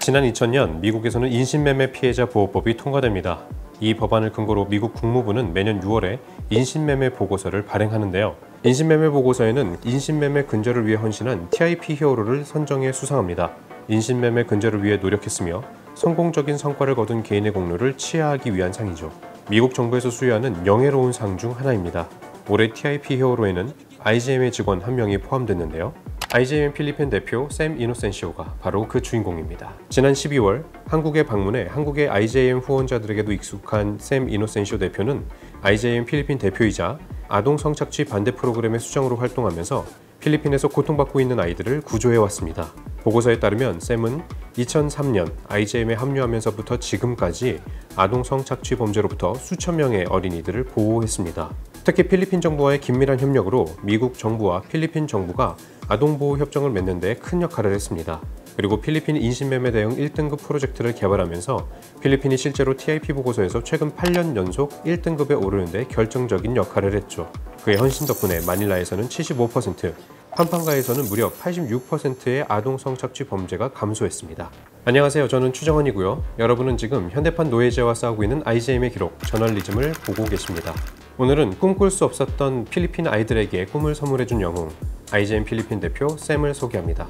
지난 2000년 미국에서는 인신매매 피해자 보호법이 통과됩니다. 이 법안을 근거로 미국 국무부는 매년 6월에 인신매매 보고서를 발행하는데요. 인신매매 보고서에는 인신매매 근절을 위해 헌신한 TIP 히어로를 선정해 수상합니다. 인신매매 근절을 위해 노력했으며 성공적인 성과를 거둔 개인의 공로를 치하하기 위한 상이죠. 미국 정부에서 수여하는 명예로운 상 중 하나입니다. 올해 TIP 히어로에는 IGM의 직원 한 명이 포함됐는데요. IGM 필리핀 대표 샘 이노센시오가 바로 그 주인공입니다. 지난 12월 한국에 방문해 한국의 IGM 후원자들에게도 익숙한 샘 이노센시오 대표는 IGM 필리핀 대표이자 아동 성착취 반대 프로그램의 수장으로 활동하면서 필리핀에서 고통받고 있는 아이들을 구조해왔습니다. 보고서에 따르면 샘은 2003년 IGM에 합류하면서부터 지금까지 아동 성착취 범죄로부터 수천 명의 어린이들을 보호했습니다. 특히 필리핀 정부와의 긴밀한 협력으로 미국 정부와 필리핀 정부가 아동보호협정을 맺는 데 큰 역할을 했습니다. 그리고 필리핀 인신매매 대응 1등급 프로젝트를 개발하면서 필리핀이 실제로 TIP 보고서에서 최근 8년 연속 1등급에 오르는 데 결정적인 역할을 했죠. 그의 헌신 덕분에 마닐라에서는 75%, 팜팡가에서는 무려 86%의 아동 성착취 범죄가 감소했습니다. 안녕하세요. 저는 추정헌이고요. 여러분은 지금 현대판 노예제와 싸우고 있는 IGM의 기록, 저널리즘을 보고 계십니다. 오늘은 꿈꿀 수 없었던 필리핀 아이들에게 꿈을 선물해준 영웅, IGM 필리핀 대표 샘을 소개합니다.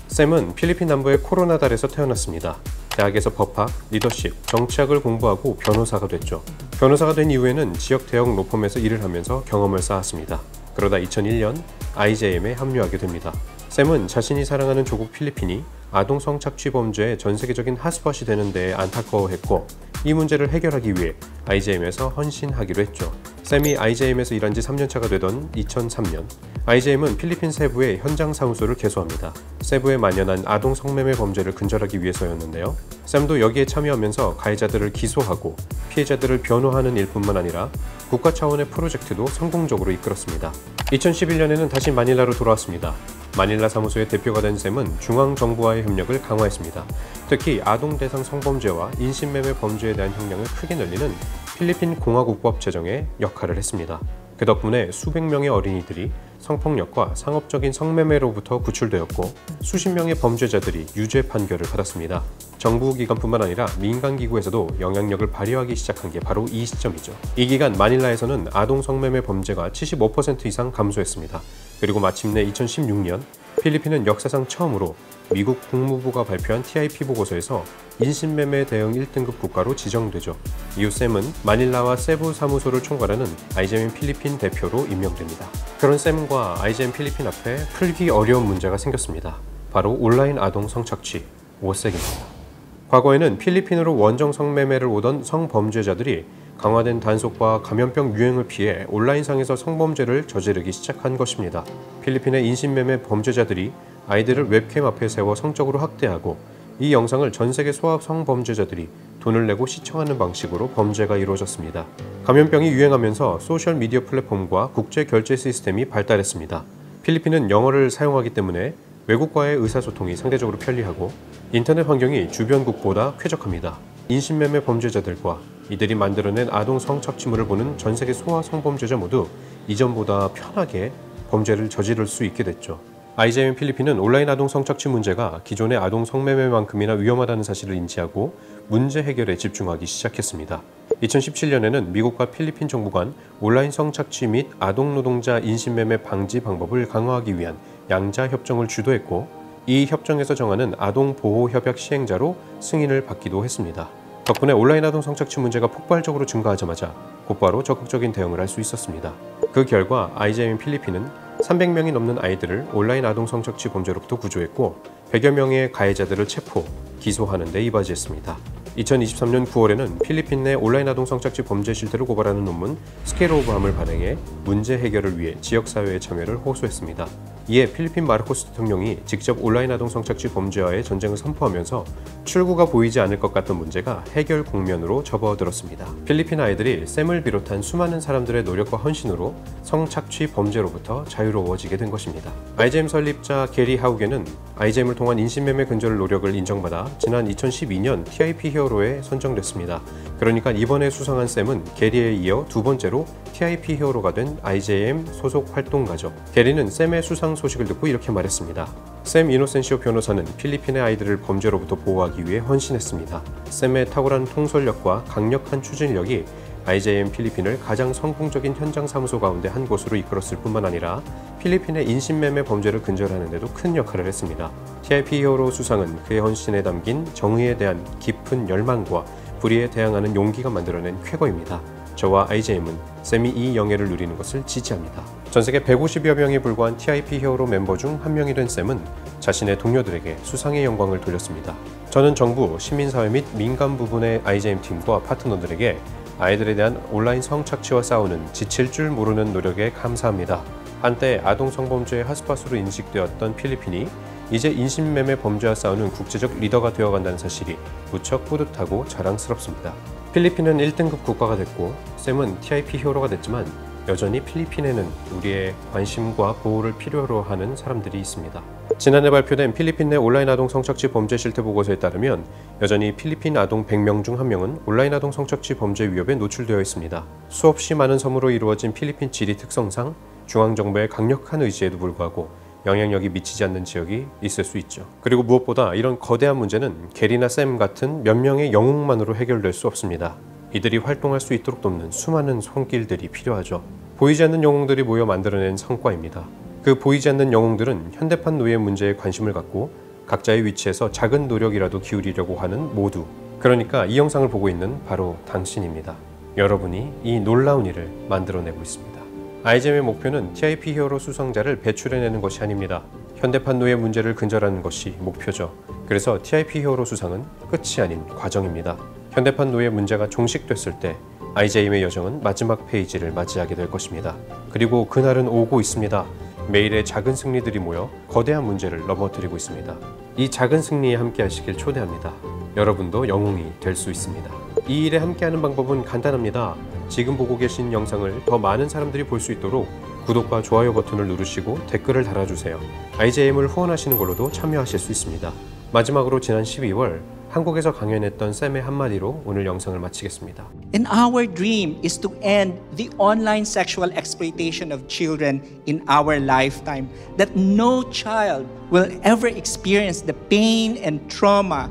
샘은 필리핀 남부의 코로나달에서 태어났습니다. 대학에서 법학, 리더십, 정치학을 공부하고 변호사가 됐죠. 변호사가 된 이후에는 지역 대형 로펌에서 일을 하면서 경험을 쌓았습니다. 그러다 2001년 IGM에 합류하게 됩니다. 샘은 자신이 사랑하는 조국 필리핀이 아동 성착취 범죄의 전 세계적인 핫스팟이 되는 데에 안타까워했고 이 문제를 해결하기 위해 IGM에서 헌신하기로 했죠. 샘이 IGM에서 일한 지 3년차가 되던 2003년 IGM은 필리핀 세부의 현장 사무소를 개소합니다. 세부에 만연한 아동 성매매 범죄를 근절하기 위해서였는데요. 샘도 여기에 참여하면서 가해자들을 기소하고 피해자들을 변호하는 일뿐만 아니라 국가 차원의 프로젝트도 성공적으로 이끌었습니다. 2011년에는 다시 마닐라로 돌아왔습니다. 마닐라 사무소의 대표가 된 샘은 중앙정부와의 협력을 강화했습니다. 특히 아동 대상 성범죄와 인신매매 범죄에 대한 형량을 크게 늘리는 필리핀 공화국법 제정에 역할을 했습니다. 그 덕분에 수백 명의 어린이들이 성폭력과 상업적인 성매매로부터 구출되었고 수십 명의 범죄자들이 유죄 판결을 받았습니다. 정부 기관뿐만 아니라 민간 기구에서도 영향력을 발휘하기 시작한 게 바로 이 시점이죠. 이 기간 마닐라에서는 아동 성매매 범죄가 75% 이상 감소했습니다. 그리고 마침내 2016년 필리핀은 역사상 처음으로 미국 국무부가 발표한 TIP 보고서에서 인신매매 대응 1등급 국가로 지정되죠. 이후 샘은 마닐라와 세부 사무소를 총괄하는 IGM 필리핀 대표로 임명됩니다. 그런 샘과 IGM 필리핀 앞에 풀기 어려운 문제가 생겼습니다. 바로 온라인 아동 성착취, 오색입니다. 과거에는 필리핀으로 원정 성매매를 오던 성범죄자들이 강화된 단속과 감염병 유행을 피해 온라인상에서 성범죄를 저지르기 시작한 것입니다. 필리핀의 인신매매 범죄자들이 아이들을 웹캠 앞에 세워 성적으로 학대하고 이 영상을 전 세계 소아 성범죄자들이 돈을 내고 시청하는 방식으로 범죄가 이루어졌습니다. 감염병이 유행하면서 소셜미디어 플랫폼과 국제 결제 시스템이 발달했습니다. 필리핀은 영어를 사용하기 때문에 외국과의 의사소통이 상대적으로 편리하고 인터넷 환경이 주변국보다 쾌적합니다. 인신매매 범죄자들과 이들이 만들어낸 아동 성착취물을 보는 전 세계 소아 성범죄자 모두 이전보다 편하게 범죄를 저지를 수 있게 됐죠. IGM 필리핀은 온라인 아동 성착취 문제가 기존의 아동 성매매만큼이나 위험하다는 사실을 인지하고 문제 해결에 집중하기 시작했습니다. 2017년에는 미국과 필리핀 정부 간 온라인 성착취 및 아동 노동자 인신매매 방지 방법을 강화하기 위한 양자 협정을 주도했고 이 협정에서 정하는 아동 보호 협약 시행자로 승인을 받기도 했습니다. 덕분에 온라인 아동 성착취 문제가 폭발적으로 증가하자마자 곧바로 적극적인 대응을 할 수 있었습니다. 그 결과 IGM 필리핀은 300명이 넘는 아이들을 온라인 아동 성착취 범죄로부터 구조했고 100여 명의 가해자들을 체포, 기소하는 데 이바지했습니다. 2023년 9월에는 필리핀 내 온라인 아동 성착취 범죄 실태를 고발하는 논문 스케일 오브 함을 발행해 문제 해결을 위해 지역사회의 참여를 호소했습니다. 이에 필리핀 마르코스 대통령이 직접 온라인 아동 성착취 범죄와의 전쟁을 선포하면서 출구가 보이지 않을 것 같던 문제가 해결 국면으로 접어들었습니다. 필리핀 아이들이 샘을 비롯한 수많은 사람들의 노력과 헌신으로 성착취 범죄로부터 자유로워지게 된 것입니다. IJM 설립자 게리 하우게는 IJM을 통한 인신매매 근절 노력을 인정받아 지난 2012년 TIP 히어로에 선정됐습니다. 그러니까 이번에 수상한 샘은 게리에 이어 두 번째로 TIP 히어로가 된 IJM 소속 활동가죠. 게리는 샘의 수상 소식을 듣고 이렇게 말했습니다. 샘 이노센시오 변호사는 필리핀의 아이들을 범죄로부터 보호하기 위해 헌신했습니다. 샘의 탁월한 통솔력과 강력한 추진력이 IJM 필리핀을 가장 성공적인 현장 사무소 가운데 한 곳으로 이끌었을 뿐만 아니라 필리핀의 인신매매 범죄를 근절하는 데도 큰 역할을 했습니다. TIP 히어로 수상은 그의 헌신에 담긴 정의에 대한 깊은 열망과 불의에 대항하는 용기가 만들어낸 쾌거입니다. 저와 IJM은 샘이 이 영예를 누리는 것을 지지합니다. 전 세계 150여 명에 불과한 TIP 히어로 멤버 중 한 명이 된 샘은 자신의 동료들에게 수상의 영광을 돌렸습니다. 저는 정부, 시민사회 및 민간 부분의 IJM 팀과 파트너들에게 아이들에 대한 온라인 성착취와 싸우는 지칠 줄 모르는 노력에 감사합니다. 한때 아동 성범죄의 핫스팟으로 인식되었던 필리핀이 이제 인신매매 범죄와 싸우는 국제적 리더가 되어간다는 사실이 무척 뿌듯하고 자랑스럽습니다. 필리핀은 1등급 국가가 됐고 샘은 TIP 히어로가 됐지만 여전히 필리핀에는 우리의 관심과 보호를 필요로 하는 사람들이 있습니다. 지난해 발표된 필리핀 내 온라인 아동 성착취 범죄 실태 보고서에 따르면 여전히 필리핀 아동 100명 중 1명은 온라인 아동 성착취 범죄 위협에 노출되어 있습니다. 수없이 많은 섬으로 이루어진 필리핀 지리 특성상 중앙정부의 강력한 의지에도 불구하고 영향력이 미치지 않는 지역이 있을 수 있죠. 그리고 무엇보다 이런 거대한 문제는 게리나 샘 같은 몇 명의 영웅만으로 해결될 수 없습니다. 이들이 활동할 수 있도록 돕는 수많은 손길들이 필요하죠. 보이지 않는 영웅들이 모여 만들어낸 성과입니다. 그 보이지 않는 영웅들은 현대판 노예 문제에 관심을 갖고 각자의 위치에서 작은 노력이라도 기울이려고 하는 모두, 그러니까 이 영상을 보고 있는 바로 당신입니다. 여러분이 이 놀라운 일을 만들어내고 있습니다. IJM의 목표는 TIP 히어로 수상자를 배출해내는 것이 아닙니다. 현대판 노예 문제를 근절하는 것이 목표죠. 그래서 TIP 히어로 수상은 끝이 아닌 과정입니다. 현대판 노예 문제가 종식됐을 때 IJM의 여정은 마지막 페이지를 맞이하게 될 것입니다. 그리고 그날은 오고 있습니다. 매일의 작은 승리들이 모여 거대한 문제를 넘어뜨리고 있습니다. 이 작은 승리에 함께 하시길 초대합니다. 여러분도 영웅이 될 수 있습니다. 이 일에 함께하는 방법은 간단합니다. 지금 보고 계신 영상을 더 많은 사람들이 볼 수 있도록 구독과 좋아요 버튼을 누르시고 댓글을 달아주세요. IJM을 후원하시는 걸로도 참여하실 수 있습니다. 마지막으로 지난 12월 한국에서 강연했던 샘의 한마디로 오늘 영상을 마치겠습니다. And our dream is to end the online sexual exploitation of children in our lifetime. That no child will ever experience the pain and trauma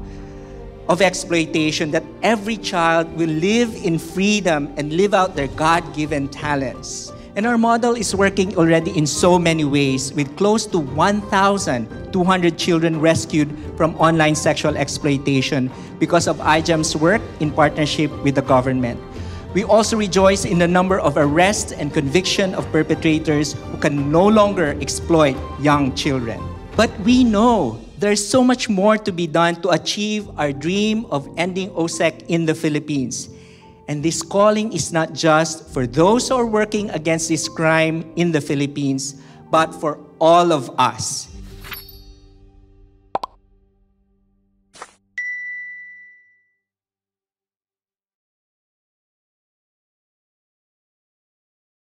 of exploitation. That every child will live in freedom and live out their God-given talents. And our model is working already in so many ways, with close to 1,200 children rescued from online sexual exploitation because of IJM's work in partnership with the government. We also rejoice in the number of arrests and conviction of perpetrators who can no longer exploit young children. But we know there's so much more to be done to achieve our dream of ending OSEC in the Philippines. And this calling is not just for those who are working against this crime in the Philippines, but for all of us.